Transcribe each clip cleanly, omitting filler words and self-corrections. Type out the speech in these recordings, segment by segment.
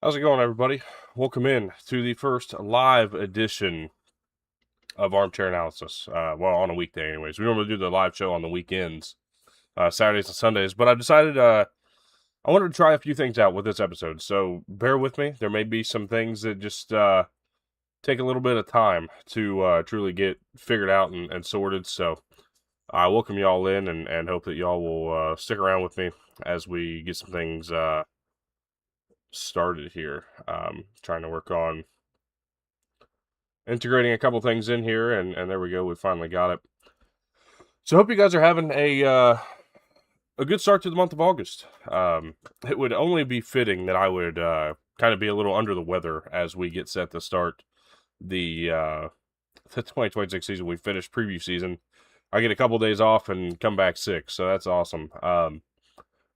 How's it going, everybody? Welcome in to the first live edition of Armchair Analysis. Well, on a weekday, anyways. We normally do the live show on the weekends, Saturdays and Sundays, but I decided I wanted to try a few things out with this episode. So bear with me. There may be some things that just take a little bit of time to truly get figured out and sorted. So I welcome y'all in and hope that y'all will stick around with me as we get some things started here. Trying to work on integrating a couple things in here, and there we go. We finally got it. So hope you guys are having a good start to the month of August. It would only be fitting that I would kind of be a little under the weather as we get set to start the 2026 season. We finished preview season. I get a couple days off and come back sick, so that's awesome.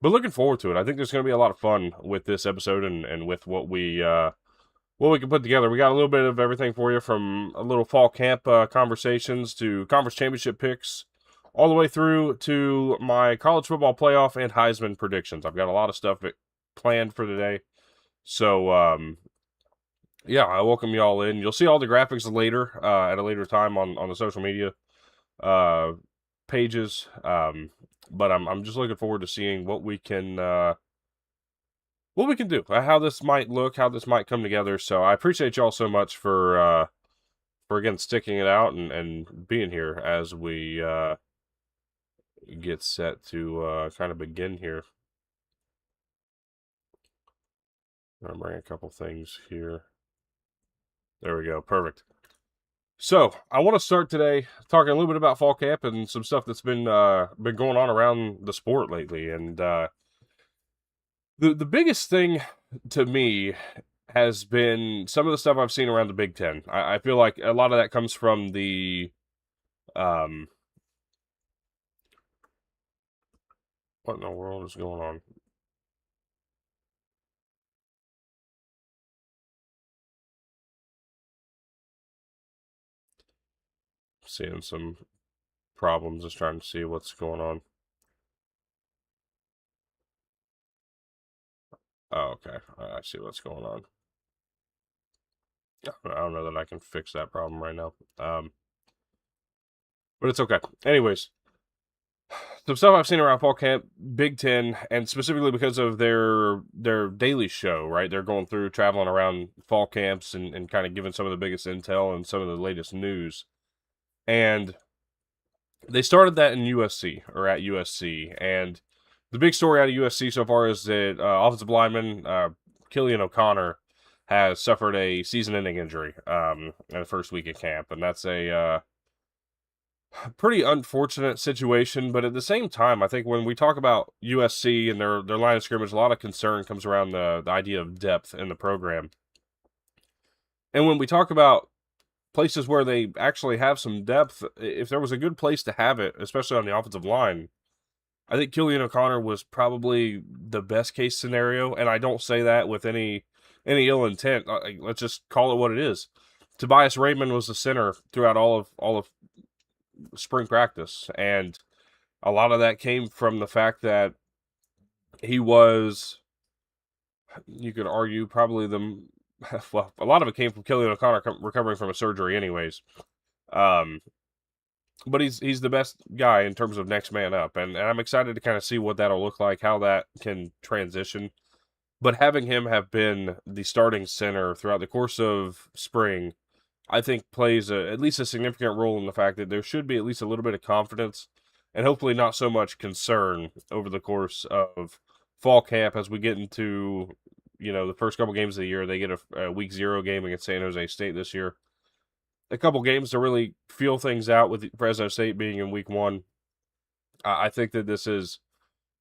But looking forward to it. I think there's going to be a lot of fun with this episode and with what we can put together. We got a little bit of everything for you, from a little fall camp conversations to conference championship picks, all the way through to my college football playoff and Heisman predictions. I've got a lot of stuff planned for today. So, yeah, I welcome you all in. You'll see all the graphics later, at a later time on the social media pages. But I'm just looking forward to seeing what we can do, how this might look, how this might come together. So I appreciate y'all so much for again sticking it out and being here as we get set to kind of begin here. I'm gonna bring a couple things here. There we go, perfect. So I want to start today talking a little bit about fall camp and some stuff that's been going on around the sport lately. And the biggest thing to me has been some of the stuff I've seen around the Big Ten. I feel like a lot of that comes from the what in the world is going on? Seeing some problems, just trying to see what's going on. Oh, okay. I see what's going on. I don't know that I can fix that problem right now. But it's okay. Anyways, some stuff I've seen around fall camp, Big Ten, and specifically because of their daily show, right? They're going through, traveling around fall camps and kind of giving some of the biggest intel and some of the latest news. And they started that in USC, or at USC. And the big story out of USC so far is that offensive lineman Killian O'Connor has suffered a season-ending injury in the first week of camp. And that's a pretty unfortunate situation, but at the same time, I think when we talk about USC and their line of scrimmage, a lot of concern comes around the idea of depth in the program. And when we talk about places where they actually have some depth, if there was a good place to have it, especially on the offensive line, I think Killian O'Connor was probably the best case scenario. And I don't say that with any ill intent. Let's just call it what it is. Tobias Raymond was the center throughout all of spring practice, and a lot of that came from the fact that he was, you could argue, probably well, a lot of it came from Killian O'Connor recovering from a surgery anyways. But he's the best guy in terms of next man up, and I'm excited to kind of see what that'll look like, how that can transition. But having him have been the starting center throughout the course of spring, I think plays at least a significant role in the fact that there should be at least a little bit of confidence and hopefully not so much concern over the course of fall camp as we get into, the first couple games of the year. They get a week 0 game against San Jose State this year. A couple games to really feel things out, with Fresno State being in week 1. I think that this is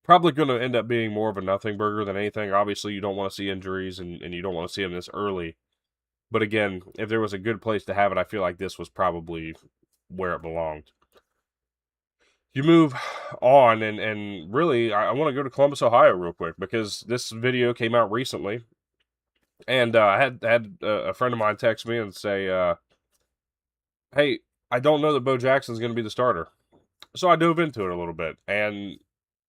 probably going to end up being more of a nothing burger than anything. Obviously, you don't want to see injuries and you don't want to see them this early. But again, if there was a good place to have it, I feel like this was probably where it belonged. You move on, and really, I want to go to Columbus, Ohio real quick, because this video came out recently. And I had a friend of mine text me and say, hey, I don't know that Bo Jackson's going to be the starter. So I dove into it a little bit. And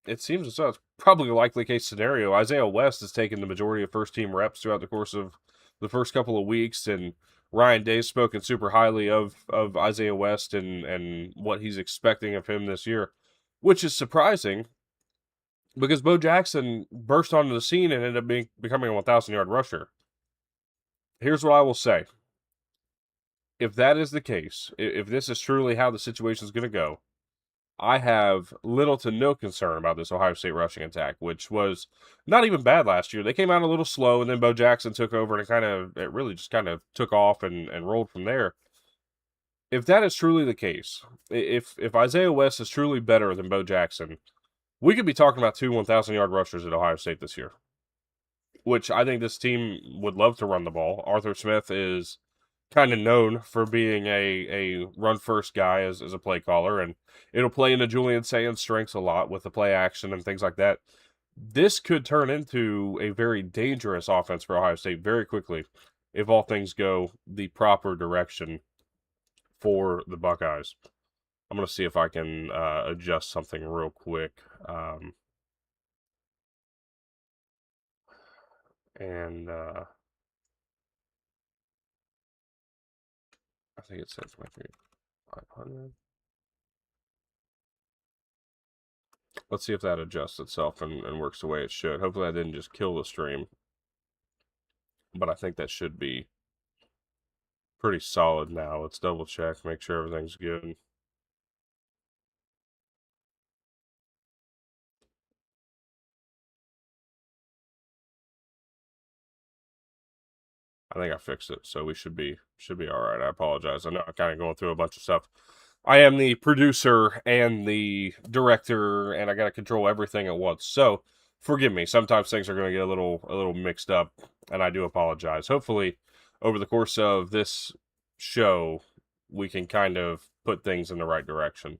it seems as though it's probably a likely case scenario. Isaiah West has taken the majority of first team reps throughout the course of the first couple of weeks, and Ryan Day's spoken super highly of Isaiah West and what he's expecting of him this year, which is surprising because Bo Jackson burst onto the scene and ended up becoming a 1,000-yard rusher. Here's what I will say. If that is the case, if this is truly how the situation is going to go, I have little to no concern about this Ohio State rushing attack, which was not even bad last year. They came out a little slow, and then Bo Jackson took over, and it really just kind of took off and rolled from there. If that is truly the case, if Isaiah West is truly better than Bo Jackson, we could be talking about two 1,000-yard rushers at Ohio State this year, which I think this team would love to run the ball. Arthur Smith is kind of known for being a run-first guy as a play caller, and it'll play into Julian Saint's strengths a lot with the play action and things like that. This could turn into a very dangerous offense for Ohio State very quickly if all things go the proper direction for the Buckeyes. I'm going to see if I can adjust something real quick. I think it says maybe 500. Let's see if that adjusts itself and works the way it should. Hopefully I didn't just kill the stream. But I think that should be pretty solid now. Let's double check, make sure everything's good. I think I fixed it, so we should be all right. I apologize. I know I'm kind of going through a bunch of stuff. I am the producer and the director, and I got to control everything at once. So forgive me. Sometimes things are going to get a little mixed up, and I do apologize. Hopefully, over the course of this show, we can kind of put things in the right direction.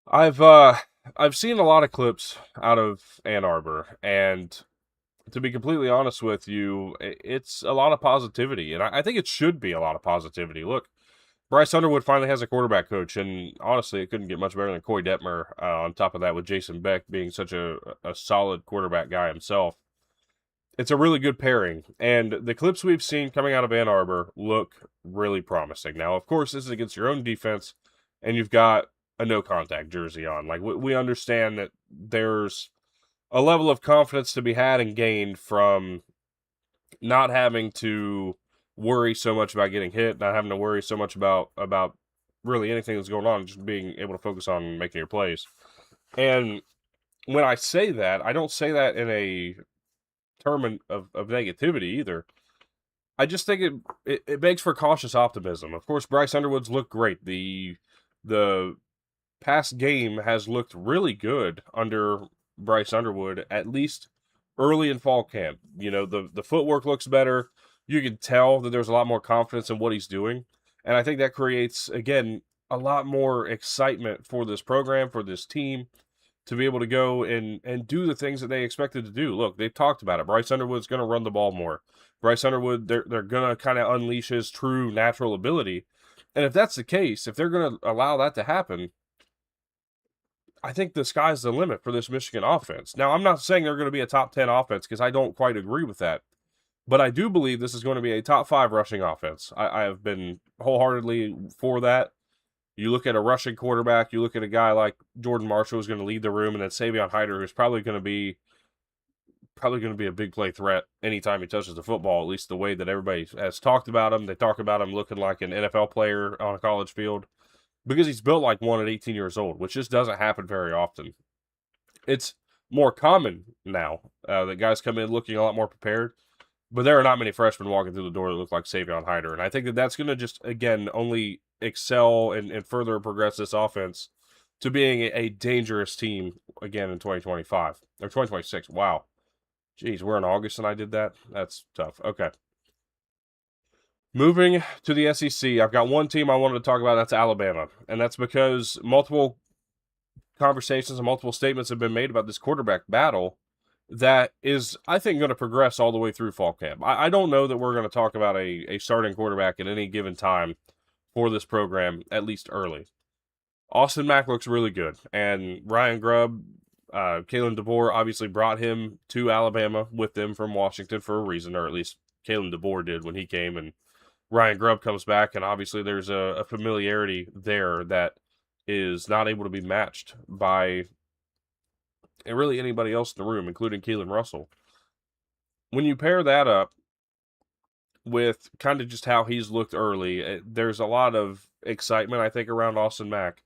I've seen a lot of clips out of Ann Arbor, and to be completely honest with you, it's a lot of positivity, and I think it should be a lot of positivity. Look, Bryce Underwood finally has a quarterback coach, and honestly, it couldn't get much better than Coy Detmer. On top of that, with Jason Beck being such a solid quarterback guy himself, it's a really good pairing. And the clips we've seen coming out of Ann Arbor look really promising. Now, of course, this is against your own defense, and you've got a no contact jersey on. Like we understand that there's a level of confidence to be had and gained from not having to worry so much about getting hit, not having to worry so much about really anything that's going on, just being able to focus on making your plays. And when I say that, I don't say that in a term of negativity either. I just think it begs for cautious optimism. Of course, Bryce Underwood's looked great. The past game has looked really good under Bryce Underwood, at least early in fall camp. You know, the footwork looks better. You can tell that there's a lot more confidence in what he's doing. And I think that creates, again, a lot more excitement for this program, for this team, to be able to go and do the things that they expected to do. Look, they've talked about it. Bryce Underwood's going to run the ball more. Bryce Underwood, they're going to kind of unleash his true natural ability. And if that's the case, if they're going to allow that to happen, I think the sky's the limit for this Michigan offense. Now, I'm not saying they're going to be a top 10 offense because I don't quite agree with that. But I do believe this is going to be a top 5 rushing offense. I have been wholeheartedly for that. You look at a rushing quarterback, you look at a guy like Jordan Marshall who's going to lead the room, and then Savion Hyder who's probably going to be a big play threat anytime he touches the football, at least the way that everybody has talked about him. They talk about him looking like an NFL player on a college field because he's built like one at 18 years old, which just doesn't happen very often. It's more common now that guys come in looking a lot more prepared. But there are not many freshmen walking through the door that look like Savion Hyder. And I think that that's going to just, again, only excel and further progress this offense to being a dangerous team, again, in 2025. Or 2026. Wow. Jeez, we're in August and I did that? That's tough. Okay. Moving to the SEC, I've got one team I wanted to talk about. That's Alabama. And that's because multiple conversations and multiple statements have been made about this quarterback battle that is, I think, going to progress all the way through fall camp. I don't know that we're going to talk about a starting quarterback at any given time for this program, at least early. Austin Mack looks really good, and Ryan Grubb, Kalen DeBoer obviously brought him to Alabama with them from Washington for a reason, or at least Kalen DeBoer did when he came, and Ryan Grubb comes back, and obviously there's a familiarity there that is not able to be matched by really anybody else in the room, including Keelan Russell. When you pair that up with kind of just how he's looked early, there's a lot of excitement, I think, around Austin Mack.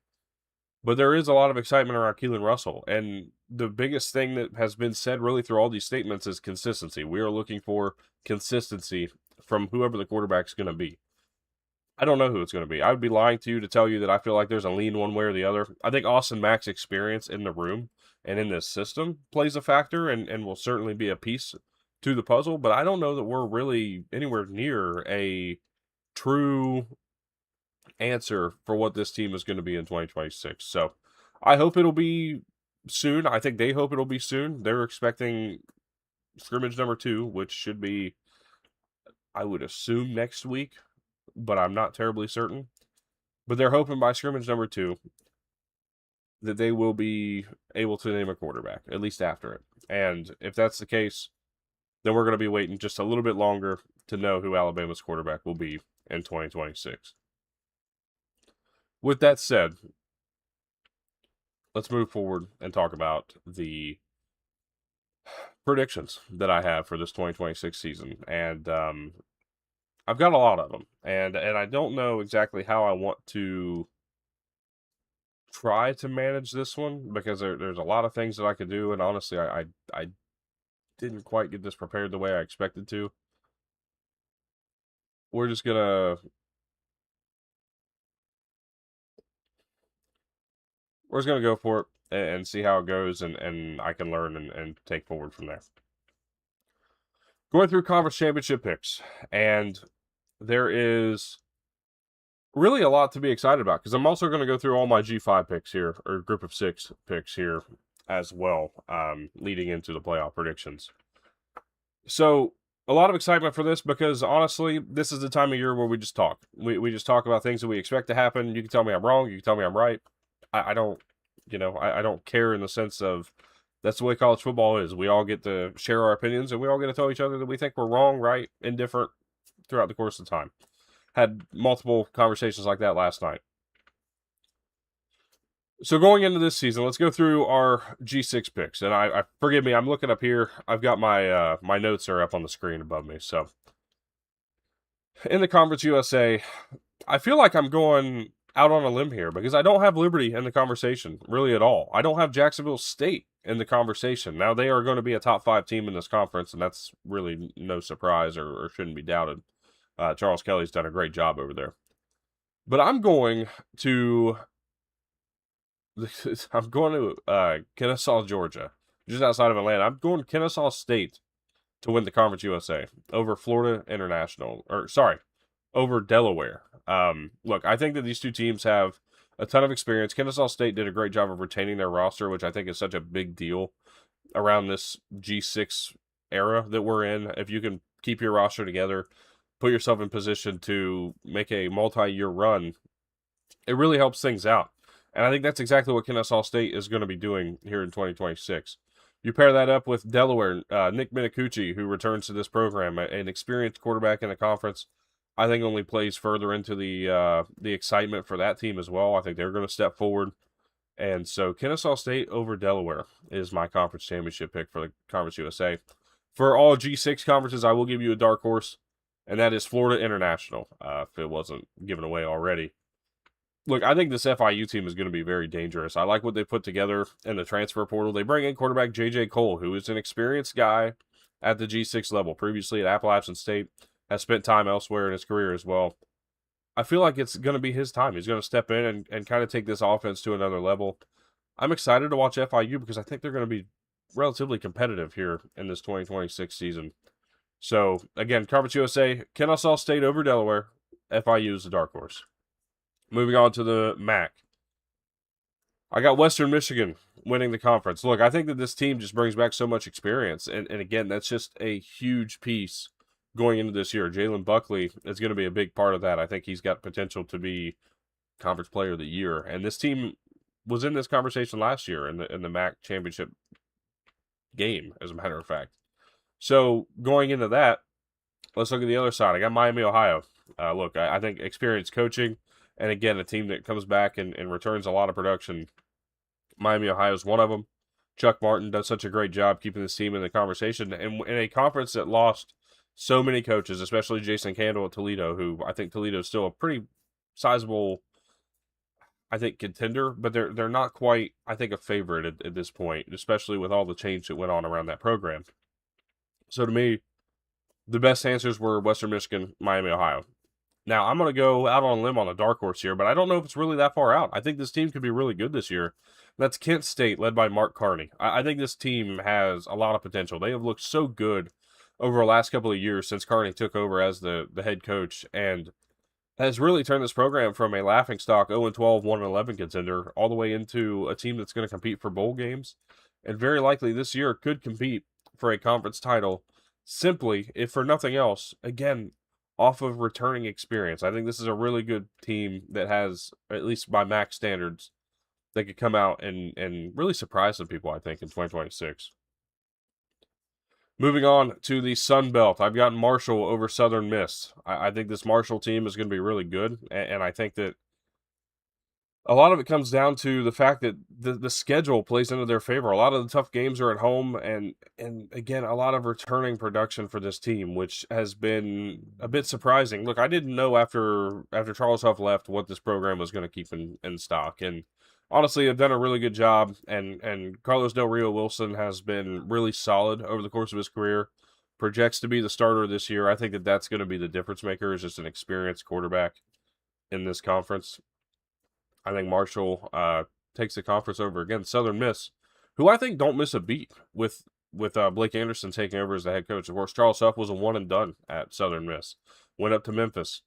But there is a lot of excitement around Keelan Russell. And the biggest thing that has been said really through all these statements is consistency. We are looking for consistency from whoever the quarterback's going to be. I don't know who it's going to be. I would be lying to you to tell you that I feel like there's a lean one way or the other. I think Austin Mack's experience in the room and in this system plays a factor and will certainly be a piece to the puzzle. But I don't know that we're really anywhere near a true answer for what this team is going to be in 2026. So I hope it'll be soon. I think they hope it'll be soon. They're expecting scrimmage number 2, which should be, I would assume, next week, but I'm not terribly certain. But they're hoping by scrimmage number 2 that they will be able to name a quarterback, at least after it. And if that's the case, then we're going to be waiting just a little bit longer to know who Alabama's quarterback will be in 2026. With that said, let's move forward and talk about the predictions that I have for this 2026 season. And I've got a lot of them. And I don't know exactly how I want to try to manage this one because there's a lot of things that I could do. And honestly, I didn't quite get this prepared the way I expected to. We're just going to go for it and see how it goes, and I can learn and take forward from there. Going through conference championship picks, and there is really a lot to be excited about because I'm also going to go through all my G5 picks here, or group of 6 picks here as well, leading into the playoff predictions. So a lot of excitement for this because honestly, this is the time of year where we just talk. We just talk about things that we expect to happen. You can tell me I'm wrong. You can tell me I'm right. I don't, I don't care in the sense of that's the way college football is. We all get to share our opinions and we all get to tell each other that we think we're wrong, right, indifferent throughout the course of time. Had multiple conversations like that last night. So going into this season, let's go through our G6 picks. And I forgive me, I'm looking up here. I've got my my notes are up on the screen above me. So in the Conference USA, I feel like I'm going out on a limb here because I don't have Liberty in the conversation really at all. I don't have Jacksonville State in the conversation. Now they are going to be a top 5 team in this conference, and that's really no surprise or shouldn't be doubted. Charles Kelly's done a great job over there. But I'm going to Kennesaw, Georgia, just outside of Atlanta. I'm going Kennesaw State to win the Conference USA over Florida International, over Delaware. Look, I think that these two teams have a ton of experience. Kennesaw State did a great job of retaining their roster, which I think is such a big deal around this G6 era that we're in. If you can keep your roster together, put yourself in position to make a multi-year run, it really helps things out. And I think that's exactly what Kennesaw State is going to be doing here in 2026. You pair that up with Delaware, Nick Minicucci, who returns to this program, an experienced quarterback in the conference. I think only plays further into the excitement for that team as well. I think they're going to step forward. And so Kennesaw State over Delaware is my conference championship pick for the Conference USA. For all G6 conferences, I will give you a dark horse, and that is Florida International, if it wasn't given away already. Look, I think this FIU team is going to be very dangerous. I like what they put together in the transfer portal. They bring in quarterback J.J. Cole, who is an experienced guy at the G6 level, previously at Appalachian State, has spent time elsewhere in his career as well. I feel like it's going to be his time. He's going to step in and kind of take this offense to another level. I'm excited to watch FIU because I think they're going to be relatively competitive here in this 2026 season. So, again, Conference USA, Kennesaw State over Delaware. FIU is the dark horse. Moving on to the MAC. I got Western Michigan winning the conference. Look, I think that this team just brings back so much experience. And again, that's just a huge piece going into this year. Jalen Buckley is going to be a big part of that. I think he's got potential to be Conference Player of the Year, and this team was in this conversation last year in the MAC championship game, as a matter of fact. So going into that, let's look at the other side. I got Miami, Ohio. Look, I think experienced coaching, and again, a team that comes back and returns a lot of production. Miami, Ohio is one of them. Chuck Martin does such a great job keeping this team in the conversation. And in a conference that lost so many coaches, especially Jason Candle at Toledo, who I think Toledo is still a pretty sizable, I think, contender, but they're not quite, I think, a favorite at this point, especially with all the change that went on around that program. So to me, the best answers were Western Michigan, Miami, Ohio. Now, I'm going to go out on a limb on a dark horse here, but I don't know if it's really that far out. I think this team could be really good this year. That's Kent State, led by Mark Carney. I think this team has a lot of potential. They have looked so good over the last couple of years since Carney took over as the head coach, and has really turned this program from a laughingstock 0-12, 1-11 contender all the way into a team that's going to compete for bowl games, and very likely this year could compete for a conference title simply, if for nothing else, again, off of returning experience. I think this is a really good team that has, at least by MAC standards, that could come out and really surprise some people, I think, in 2026. Moving on to the Sun Belt, I've got Marshall over Southern Miss. I think this Marshall team is going to be really good, and I think that a lot of it comes down to the fact that the schedule plays into their favor. A lot of the tough games are at home, and again, a lot of returning production for this team, which has been a bit surprising. Look, I didn't know after Charles Huff left what this program was going to keep in stock, and honestly, they've done a really good job. And Carlos Del Rio Wilson has been really solid over the course of his career. Projects to be the starter this year. I think that that's going to be the difference maker. Is just an experienced quarterback in this conference. I think Marshall takes the conference over against Southern Miss, who I think don't miss a beat with Blake Anderson taking over as the head coach. Of course, Charles Huff was a one and done at Southern Miss. Went up to Memphis.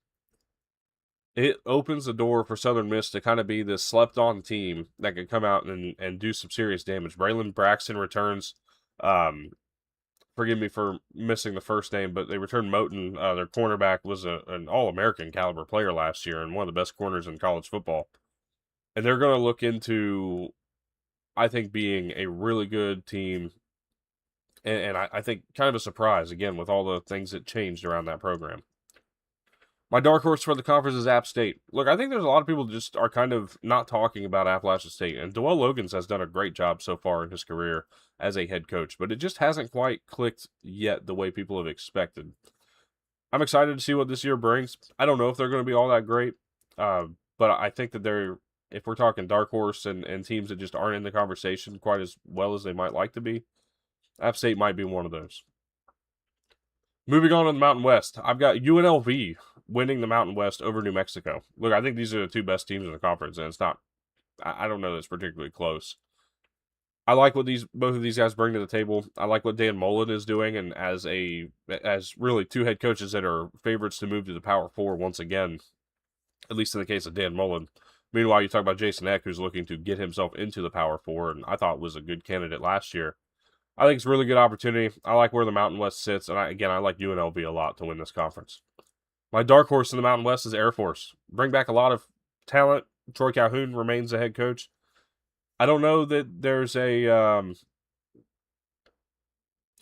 It opens the door for Southern Miss to kind of be this slept-on team that can come out and do some serious damage. Braylon Braxton returns. Forgive me for missing the first name, but they returned Moten. Their cornerback was an All-American caliber player last year and one of the best corners in college football. And they're going to look into, I think, being a really good team. And I think kind of a surprise, again, with all the things that changed around that program. My dark horse for the conference is App State. Look, I think there's a lot of people just are kind of not talking about Appalachian State. And Dwell Logans has done a great job so far in his career as a head coach. But it just hasn't quite clicked yet the way people have expected. I'm excited to see what this year brings. I don't know if they're going to be all that great. But I think that they're, if we're talking dark horse and teams that just aren't in the conversation quite as well as they might like to be, App State might be one of those. Moving on to the Mountain West, I've got UNLV winning the Mountain West over New Mexico. Look, I think these are the two best teams in the conference, and it's not, I don't know that it's particularly close. I like what both of these guys bring to the table. I like what Dan Mullen is doing, and as really two head coaches that are favorites to move to the Power Four once again, at least in the case of Dan Mullen. Meanwhile, you talk about Jason Eck, who's looking to get himself into the Power Four, and I thought was a good candidate last year. I think it's a really good opportunity. I like where the Mountain West sits, and I like UNLV a lot to win this conference. My dark horse in the Mountain West is Air Force. Bring back a lot of talent. Troy Calhoun remains the head coach. I don't know that there's a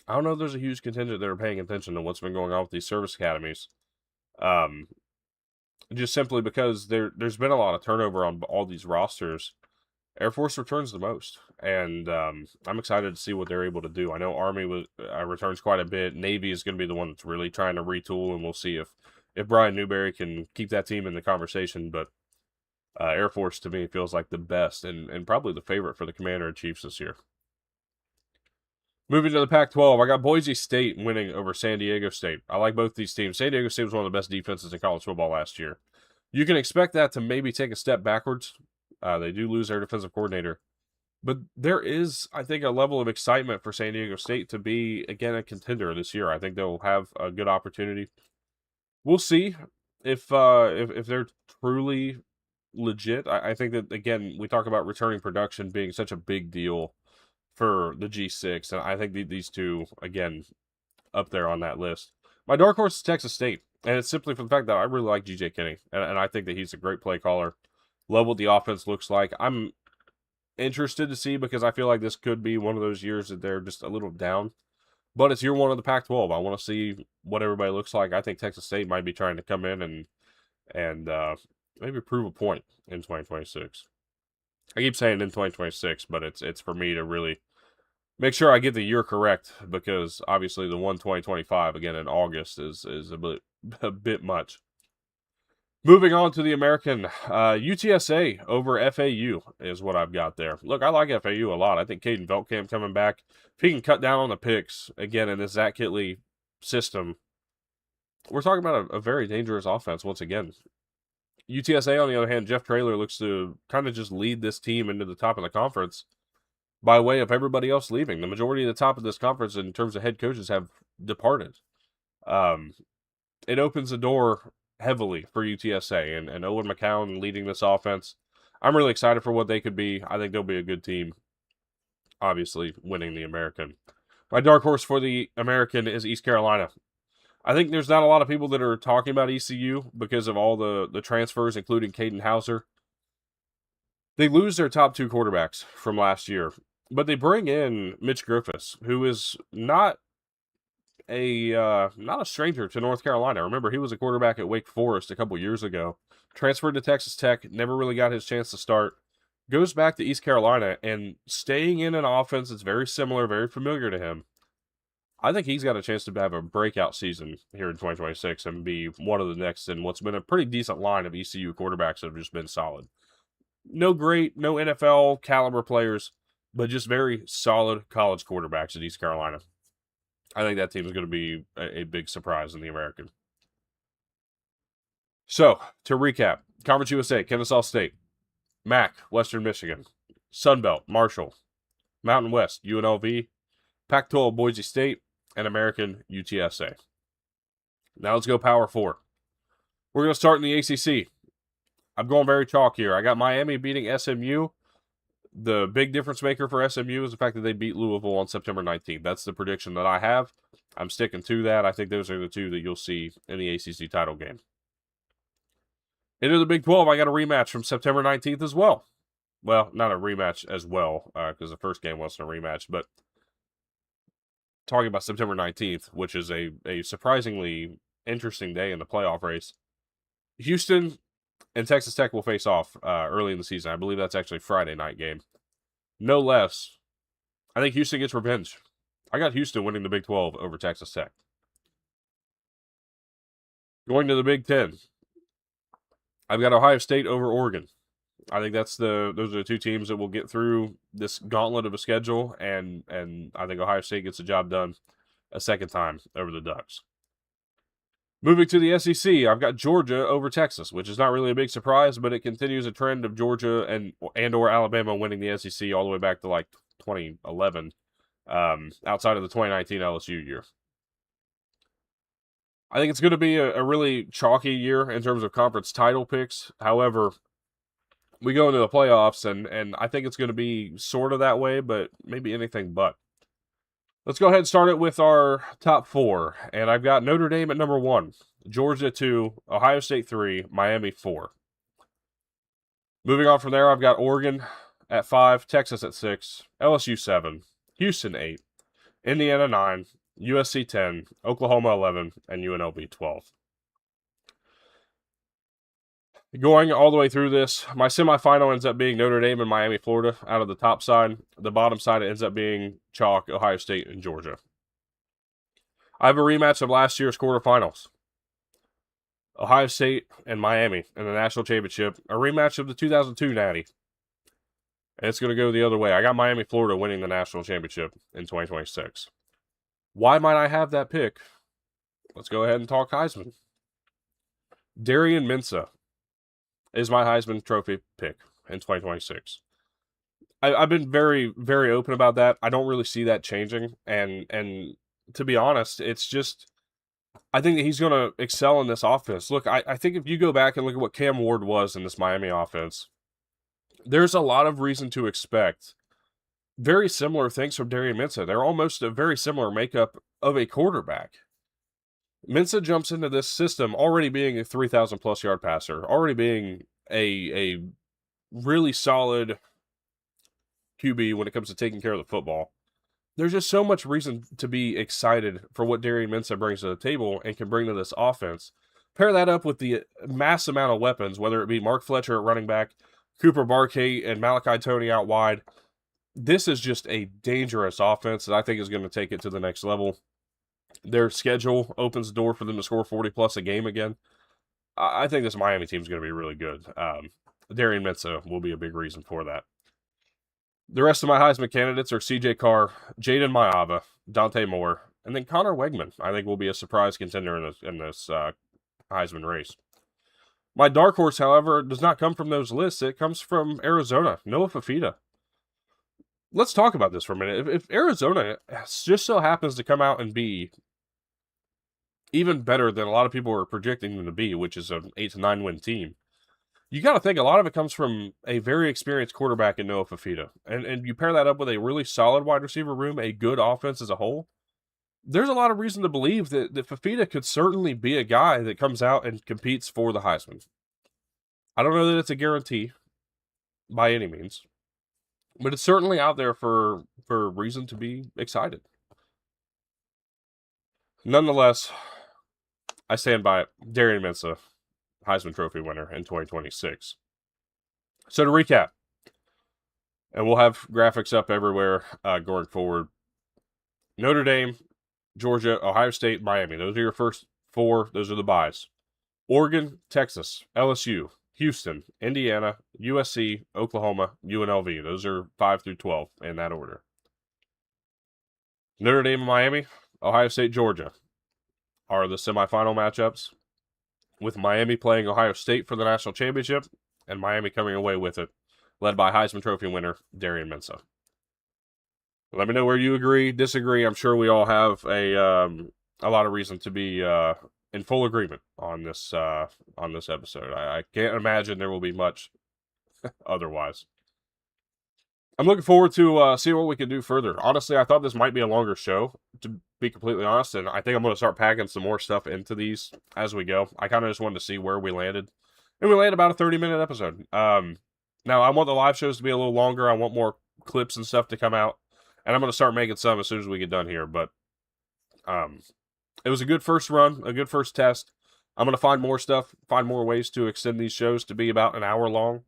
huge contingent that are paying attention to what's been going on with these service academies. Just simply because there's been a lot of turnover on all these rosters. Air Force returns the most, and I'm excited to see what they're able to do. I know Army returns quite a bit. Navy is going to be the one that's really trying to retool, and we'll see if Brian Newberry can keep that team in the conversation. But Air Force, to me, feels like the best and probably the favorite for the Commander-in-Chiefs this year. Moving to the Pac-12, I got Boise State winning over San Diego State. I like both these teams. San Diego State was one of the best defenses in college football last year. You can expect that to maybe take a step backwards. They do lose their defensive coordinator. But there is, I think, a level of excitement for San Diego State to be, again, a contender this year. I think they'll have a good opportunity. We'll see if they're truly legit. I think that, again, we talk about returning production being such a big deal for the G6, and I think these two, again, up there on that list. My dark horse is Texas State, and it's simply for the fact that I really like G.J. Kinney, and I think that he's a great play caller. Love what the offense looks like. I'm interested to see because I feel like this could be one of those years that they're just a little down. But it's year one of the Pac-12. I want to see what everybody looks like. I think Texas State might be trying to come in and maybe prove a point in 2026. I keep saying in 2026, but it's for me to really make sure I get the year correct because obviously the 2025 again in August is a bit much. Moving on to the American, UTSA over FAU is what I've got there. Look, I like FAU a lot. I think Caden Veltkamp coming back, if he can cut down on the picks again in this Zach Kitley system, we're talking about a very dangerous offense once again. UTSA, on the other hand, Jeff Traylor looks to kind of just lead this team into the top of the conference by way of everybody else leaving. The majority of the top of this conference in terms of head coaches have departed. It opens the door heavily for UTSA and Owen McCown leading this offense. I'm really excited for what they could be. I think they'll be a good team, obviously winning the American. My dark horse for the American is East Carolina. I think there's not a lot of people that are talking about ECU because of all the transfers, including Caden Hauser. They lose their top two quarterbacks from last year, but they bring in Mitch Griffiths, who is not a stranger to North Carolina. Remember, he was a quarterback at Wake Forest a couple years ago. Transferred to Texas Tech, never really got his chance to start. Goes back to East Carolina and staying in an offense that's very similar, very familiar to him. I think he's got a chance to have a breakout season here in 2026 and be one of the next in what's been a pretty decent line of ECU quarterbacks that have just been solid. No NFL caliber players, but just very solid college quarterbacks at East Carolina. I think that team is going to be a big surprise in the American. So, to recap, Conference USA, Kennesaw State, MAC, Western Michigan, Sunbelt, Marshall, Mountain West, UNLV, Pac-12, Boise State, and American, UTSA. Now let's go Power 4. We're going to start in the ACC. I'm going very chalk here. I got Miami beating SMU. The big difference maker for SMU is the fact that they beat Louisville on September 19th. That's the prediction that I have. I'm sticking to that. I think those are the two that you'll see in the ACC title game. Into the Big 12, I got a rematch from September 19th as well. Well, not a rematch as well, because the first game wasn't a rematch, but talking about September 19th, which is a surprisingly interesting day in the playoff race. Houston and Texas Tech will face off early in the season. I believe that's actually a Friday night game. No less. I think Houston gets revenge. I got Houston winning the Big 12 over Texas Tech. Going to the Big 10. I've got Ohio State over Oregon. I think those are the two teams that will get through this gauntlet of a schedule, and I think Ohio State gets the job done a second time over the Ducks. Moving to the SEC, I've got Georgia over Texas, which is not really a big surprise, but it continues a trend of Georgia and or Alabama winning the SEC all the way back to like 2011, outside of the 2019 LSU year. I think it's going to be a really chalky year in terms of conference title picks. However, we go into the playoffs, and I think it's going to be sort of that way, but maybe anything but. Let's go ahead and start it with our top four. And I've got Notre Dame at number 1, Georgia 2, Ohio State 3, Miami 4. Moving on from there, I've got Oregon at 5, Texas at 6, LSU 7, Houston 8, Indiana 9, USC 10, Oklahoma 11, and UNLV 12. Going all the way through this, my semifinal ends up being Notre Dame and Miami, Florida out of the top side. The bottom side ends up being chalk, Ohio State and Georgia. I have a rematch of last year's quarterfinals. Ohio State and Miami in the national championship. A rematch of the 2002 Natty. And it's going to go the other way. I got Miami, Florida winning the national championship in 2026. Why might I have that pick? Let's go ahead and talk Heisman. Darian Mensah is my Heisman Trophy pick in 2026. I've been very, very open about that. I don't really see that changing. And to be honest, it's just, I think that he's going to excel in this offense. Look, I think if you go back and look at what Cam Ward was in this Miami offense, there's a lot of reason to expect very similar things from Darian Mensah. They're almost a very similar makeup of a quarterback. Mensah jumps into this system already being a 3,000-plus yard passer, already being a really solid QB when it comes to taking care of the football. There's just so much reason to be excited for what Darian Mensah brings to the table and can bring to this offense. Pair that up with the mass amount of weapons, whether it be Mark Fletcher at running back, Cooper Barkey, and Malachi Toney out wide. This is just a dangerous offense that I think is going to take it to the next level. Their schedule opens the door for them to score 40-plus a game again. I think this Miami team is going to be really good. Darian Mensah will be a big reason for that. The rest of my Heisman candidates are C.J. Carr, Jaden Maiava, Dante Moore, and then Connor Wegman. I think will be a surprise contender in this Heisman race. My dark horse, however, does not come from those lists. It comes from Arizona, Noah Fifita. Let's talk about this for a minute. If Arizona just so happens to come out and be even better than a lot of people are projecting them to be, which is an 8 to 9 win team, you got to think a lot of it comes from a very experienced quarterback in Noah Fifita. And you pair that up with a really solid wide receiver room, a good offense as a whole. There's a lot of reason to believe that Fifita could certainly be a guy that comes out and competes for the Heisman. I don't know that it's a guarantee by any means, but it's certainly out there for reason to be excited. Nonetheless, I stand by it. Darian Mensah, Heisman Trophy winner in 2026. So to recap, and we'll have graphics up everywhere going forward. Notre Dame, Georgia, Ohio State, Miami. Those are your first four. Those are the byes. Oregon, Texas, LSU, Houston, Indiana, USC, Oklahoma, UNLV. Those are 5 through 12 in that order. Notre Dame and Miami, Ohio State, Georgia are the semifinal matchups, with Miami playing Ohio State for the national championship and Miami coming away with it, led by Heisman Trophy winner Darian Mensah. Let me know where you agree, disagree. I'm sure we all have a lot of reason to be in full agreement on this episode. I can't imagine there will be much otherwise. I'm looking forward to seeing what we can do further. Honestly, I thought this might be a longer show, to be completely honest, and I think I'm going to start packing some more stuff into these as we go. I kind of just wanted to see where we landed, and we landed about a 30-minute episode. Now, I want the live shows to be a little longer. I want more clips and stuff to come out, and I'm going to start making some as soon as we get done here, but it was a good first run, a good first test. I'm going to find more stuff, find more ways to extend these shows to be about an hour long.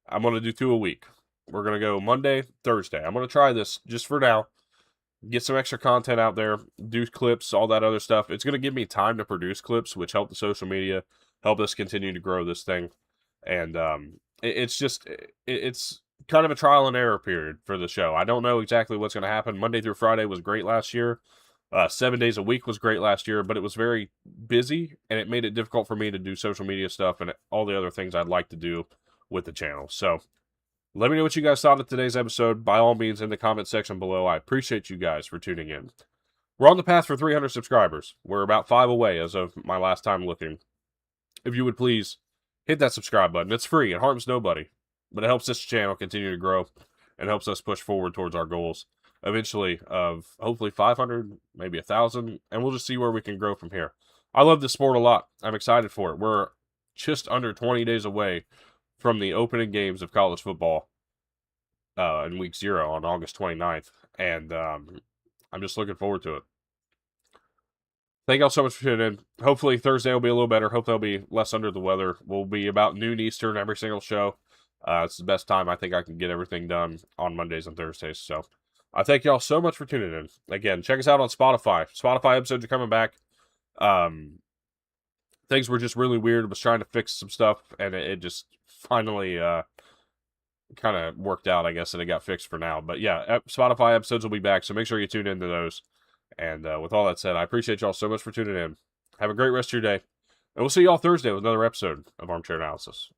I'm going to do 2 a week. We're going to go Monday, Thursday. I'm going to try this just for now. Get some extra content out there, do clips, all that other stuff. It's going to give me time to produce clips, which help the social media, help us continue to grow this thing. And it's kind of a trial and error period for the show. I don't know exactly what's going to happen. Monday through Friday was great last year. 7 days a week was great last year, but it was very busy, and it made it difficult for me to do social media stuff and all the other things I'd like to do with the channel. So let me know what you guys thought of today's episode. By all means, in the comment section below. I appreciate you guys for tuning in. We're on the path for 300 subscribers. We're about 5 away as of my last time looking. If you would please hit that subscribe button. It's free. It harms nobody. But it helps this channel continue to grow and helps us push forward towards our goals eventually of hopefully 500, maybe 1,000. And we'll just see where we can grow from here. I love this sport a lot. I'm excited for it. We're just under 20 days away from the opening games of college football in week 0 on August 29th. And I'm just looking forward to it. Thank y'all so much for tuning in. Hopefully Thursday will be a little better. Hopefully I'll be less under the weather. We'll be about noon Eastern every single show. It's the best time I think I can get everything done on Mondays and Thursdays. So I thank y'all so much for tuning in. Again, check us out on Spotify. Spotify episodes are coming back. Things were just really weird. I was trying to fix some stuff, and it just finally kind of worked out, I guess, and it got fixed for now. But yeah, Spotify episodes will be back, so make sure you tune into those. And with all that said, I appreciate y'all so much for tuning in. Have a great rest of your day. And we'll see y'all Thursday with another episode of Armchair Analysis.